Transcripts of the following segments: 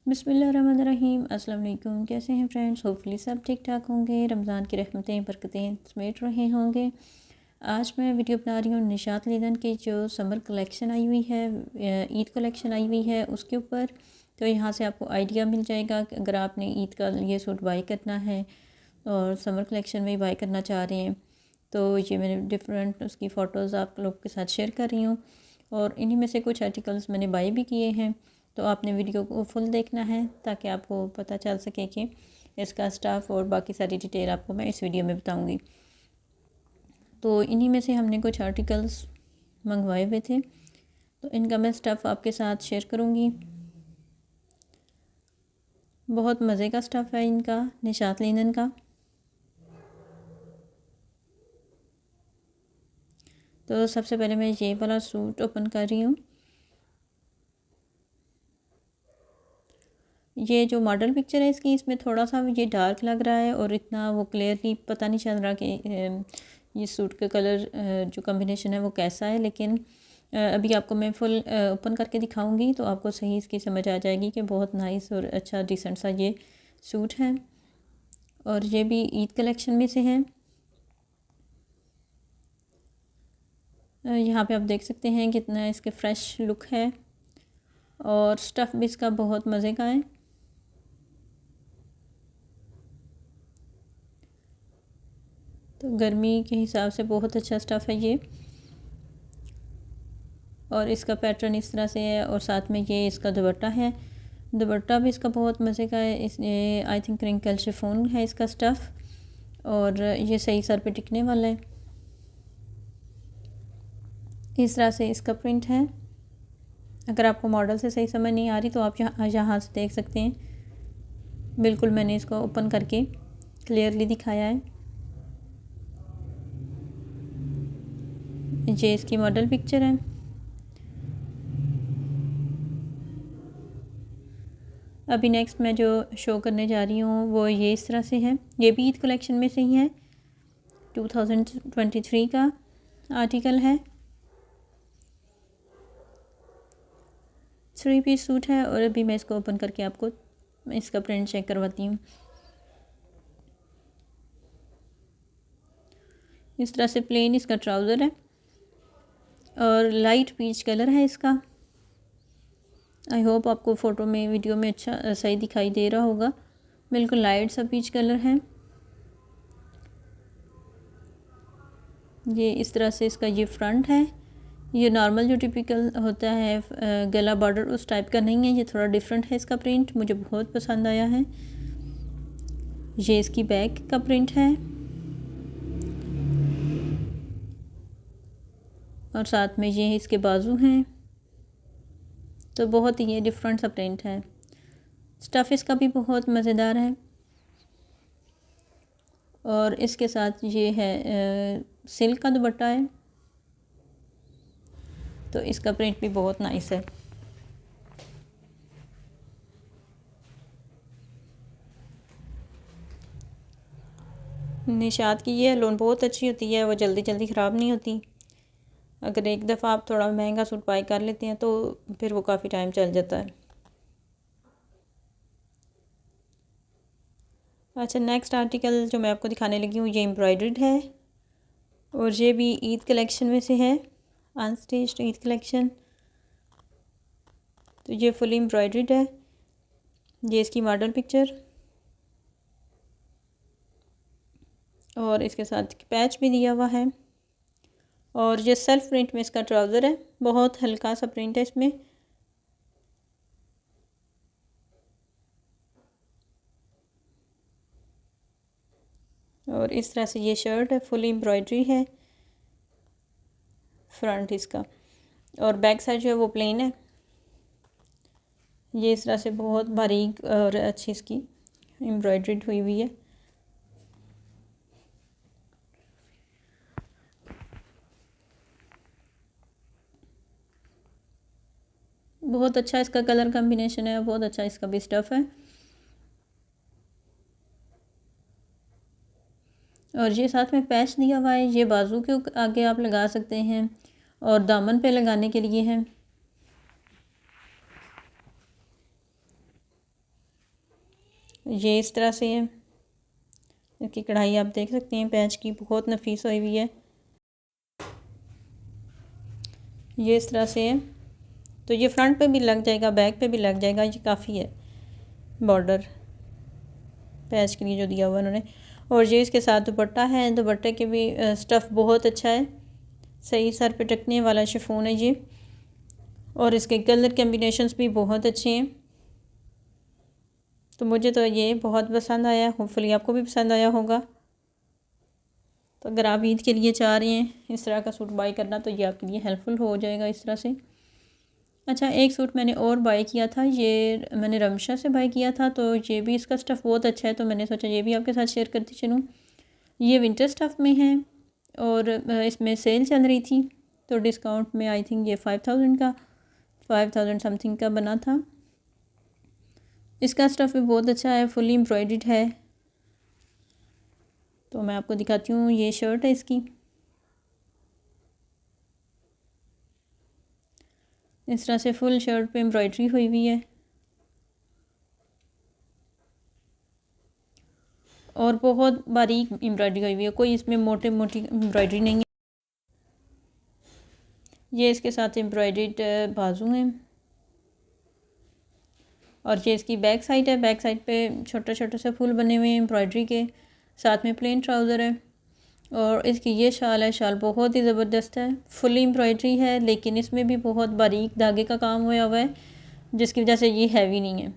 बिस्मिल्लाहिर्रहमानिर्रहीम। अस्सलाम वालेकुम। कैसे हैं फ्रेंड्स? होपफुली सब ठीक ठाक होंगे। रमज़ान की रहमतें बरकतें समेट रहे होंगे। आज मैं वीडियो बना रही हूँ निशात लिनन की जो समर कलेक्शन आई हुई है, ईद कलेक्शन आई हुई है उसके ऊपर। तो यहाँ से आपको आइडिया मिल जाएगा कि अगर आपने ईद का ये सूट बाई करना है और समर कलेक्शन में बाई करना चाह रहे हैं तो ये मैंने डिफरेंट उसकी फ़ोटोज़ आप लोग के साथ शेयर कर रही हूँ और इन्हीं में से कुछ आर्टिकल्स मैंने बाई भी किए हैं। तो आपने वीडियो को फुल देखना है ताकि आपको पता चल सके कि इसका स्टाफ और बाकी सारी डिटेल आपको मैं इस वीडियो में बताऊंगी। तो इन्हीं में से हमने कुछ आर्टिकल्स मंगवाए हुए थे तो इनका मैं स्टफ़ आपके साथ शेयर करूंगी। बहुत मज़े का स्टफ़ है इनका, निशात लिनन का। तो सबसे पहले मैं ये वाला सूट ओपन कर रही हूँ। ये जो मॉडल पिक्चर है इसकी, इसमें थोड़ा सा ये डार्क लग रहा है और इतना वो क्लियरली पता नहीं चल रहा कि ये सूट का कलर जो कॉम्बिनेशन है वो कैसा है। लेकिन अभी आपको मैं फुल ओपन करके दिखाऊंगी तो आपको सही इसकी समझ आ जाएगी कि बहुत नाइस और अच्छा डिसेंट सा ये सूट है और ये भी ईद कलेक्शन में से है। यहाँ पे आप देख सकते हैं कितना इसके फ्रेश लुक है और स्टफ़ भी इसका बहुत मज़े का है। तो गर्मी के हिसाब से बहुत अच्छा स्टफ़ है ये और इसका पैटर्न इस तरह से है और साथ में ये इसका दुपट्टा है। दुपट्टा भी इसका बहुत मज़े का है। इस आई थिंक क्रिंकल शिफॉन है इसका स्टफ़ और ये सही सर पे टिकने वाला है। इस तरह से इसका प्रिंट है। अगर आपको मॉडल से सही समझ नहीं आ रही तो आप यहाँ से देख सकते हैं। बिल्कुल मैंने इसको ओपन करके क्लियरली दिखाया है। ये इसकी मॉडल पिक्चर है। अभी नेक्स्ट मैं जो शो करने जा रही हूँ वो ये इस तरह से है। ये भी ईद कलेक्शन में से ही है, 2023 का आर्टिकल है। 3 पीस सूट है और अभी मैं इसको ओपन करके आपको इसका प्रिंट चेक करवाती हूँ। इस तरह से प्लेन इसका ट्राउज़र है और लाइट पीच कलर है इसका। आई होप आपको फ़ोटो में वीडियो में अच्छा सही दिखाई दे रहा होगा। बिल्कुल लाइट सा पीच कलर है। ये इस तरह से इसका ये फ्रंट है। ये नॉर्मल जो टिपिकल होता है गला बॉर्डर उस टाइप का नहीं है, ये थोड़ा डिफरेंट है इसका प्रिंट, मुझे बहुत पसंद आया है। ये इसकी बैक का प्रिंट है और साथ में ये इसके बाजू हैं। तो बहुत ही ये डिफरेंट सा प्रिंट है। स्टफ़ इसका भी बहुत मज़ेदार है और इसके साथ ये है सिल्क का दुपट्टा है। तो इसका प्रिंट भी बहुत नाइस है। निशात की ये लोन बहुत अच्छी होती है, वो जल्दी जल्दी ख़राब नहीं होती। अगर एक दफ़ा आप थोड़ा महंगा सूट बाई कर लेते हैं तो फिर वो काफ़ी टाइम चल जाता है। अच्छा, नेक्स्ट आर्टिकल जो मैं आपको दिखाने लगी हूँ ये एम्ब्रॉयडर्ड है और ये भी ईद कलेक्शन में से है, अनस्टिच्ड ईद कलेक्शन। तो ये फुली एम्ब्रॉयडर्ड है। ये इसकी मॉडल पिक्चर और इसके साथ पैच भी दिया हुआ है और ये सेल्फ प्रिंट में इसका ट्राउज़र है। बहुत हल्का सा प्रिंट है इसमें। और इस तरह से ये शर्ट है, फुल एम्ब्रॉयडरी है फ्रंट इसका और बैक साइड जो है वो प्लेन है। ये इस तरह से बहुत बारीक और अच्छी इसकी एम्ब्रॉयडरी हुई हुई है। बहुत अच्छा इसका कलर कॉम्बिनेशन है, बहुत अच्छा इसका भी स्टफ़ है। और ये साथ में पैच दिया हुआ है, ये बाजू के आगे आप लगा सकते हैं और दामन पे लगाने के लिए है। ये इस तरह से है। इसकी कढ़ाई आप देख सकते हैं पैच की, बहुत नफीस हुई हुई है। ये इस तरह से है। तो ये फ्रंट पे भी लग जाएगा, बैक पे भी लग जाएगा, ये काफ़ी है बॉर्डर पैच के लिए जो दिया हुआ उन्होंने। और ये इसके साथ दुपट्टा है, दुपट्टे के भी स्टफ़ बहुत अच्छा है, सही सर पे टकने वाला शिफॉन है ये। और इसके कलर कम्बिनेशंस भी बहुत अच्छे हैं। तो मुझे तो ये बहुत पसंद आया, होपफुली आपको भी पसंद आया होगा। तो अगर आप ईद के लिए चाह रहे हैं इस तरह का सूट बाई करना तो ये आपके लिए हेल्पफुल हो जाएगा इस तरह से। अच्छा, एक सूट मैंने और बाई किया था, ये मैंने रमशा से बाई किया था। तो ये भी इसका स्टफ़ बहुत अच्छा है, तो मैंने सोचा ये भी आपके साथ शेयर करती चलूँ। ये विंटर स्टफ़ में है और इसमें सेल चल रही थी, तो डिस्काउंट में आई थिंक ये 5000 समथिंग का बना था। इसका स्टफ़ भी बहुत अच्छा है, फुली एम्ब्रॉयडर्ड है। तो मैं आपको दिखाती हूँ, ये शर्ट है इसकी। इस तरह से फुल शर्ट पे एम्ब्रॉयडरी हुई हुई है और बहुत बारीक एम्ब्रॉयडरी हुई हुई है, कोई इसमें मोटी एम्ब्रॉयडरी नहीं है। ये इसके साथ एम्ब्रॉयडर्ड बाजू हैं और ये इसकी बैक साइड है। बैक साइड पे छोटे छोटे से फूल बने हुए हैं एम्ब्रॉयडरी के साथ में, प्लेन ट्राउज़र है। और इसकी ये शाल है, शाल बहुत ही ज़बरदस्त है, फुली एम्ब्रॉयडरी है लेकिन इसमें भी बहुत बारीक धागे का काम हुआ हुआ है, जिसकी वजह से ये हैवी नहीं है।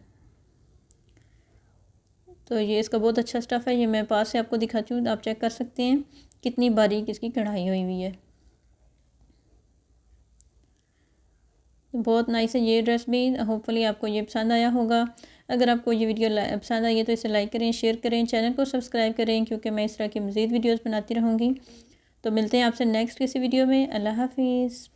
तो ये इसका बहुत अच्छा स्टफ़ है। ये मैं पास से आपको दिखाती हूँ, आप चेक कर सकते हैं कितनी बारीक इसकी कढ़ाई हुई हुई है। तो बहुत नाइस है ये ड्रेस भी, होपफुली आपको ये पसंद आया होगा। अगर आपको ये वीडियो पसंद आई है तो इसे लाइक करें, शेयर करें, चैनल को सब्सक्राइब करें, क्योंकि मैं इस तरह की मज़ीद वीडियोस बनाती रहूँगी। तो मिलते हैं आपसे नेक्स्ट किसी वीडियो में। अल्लाह हाफिज़।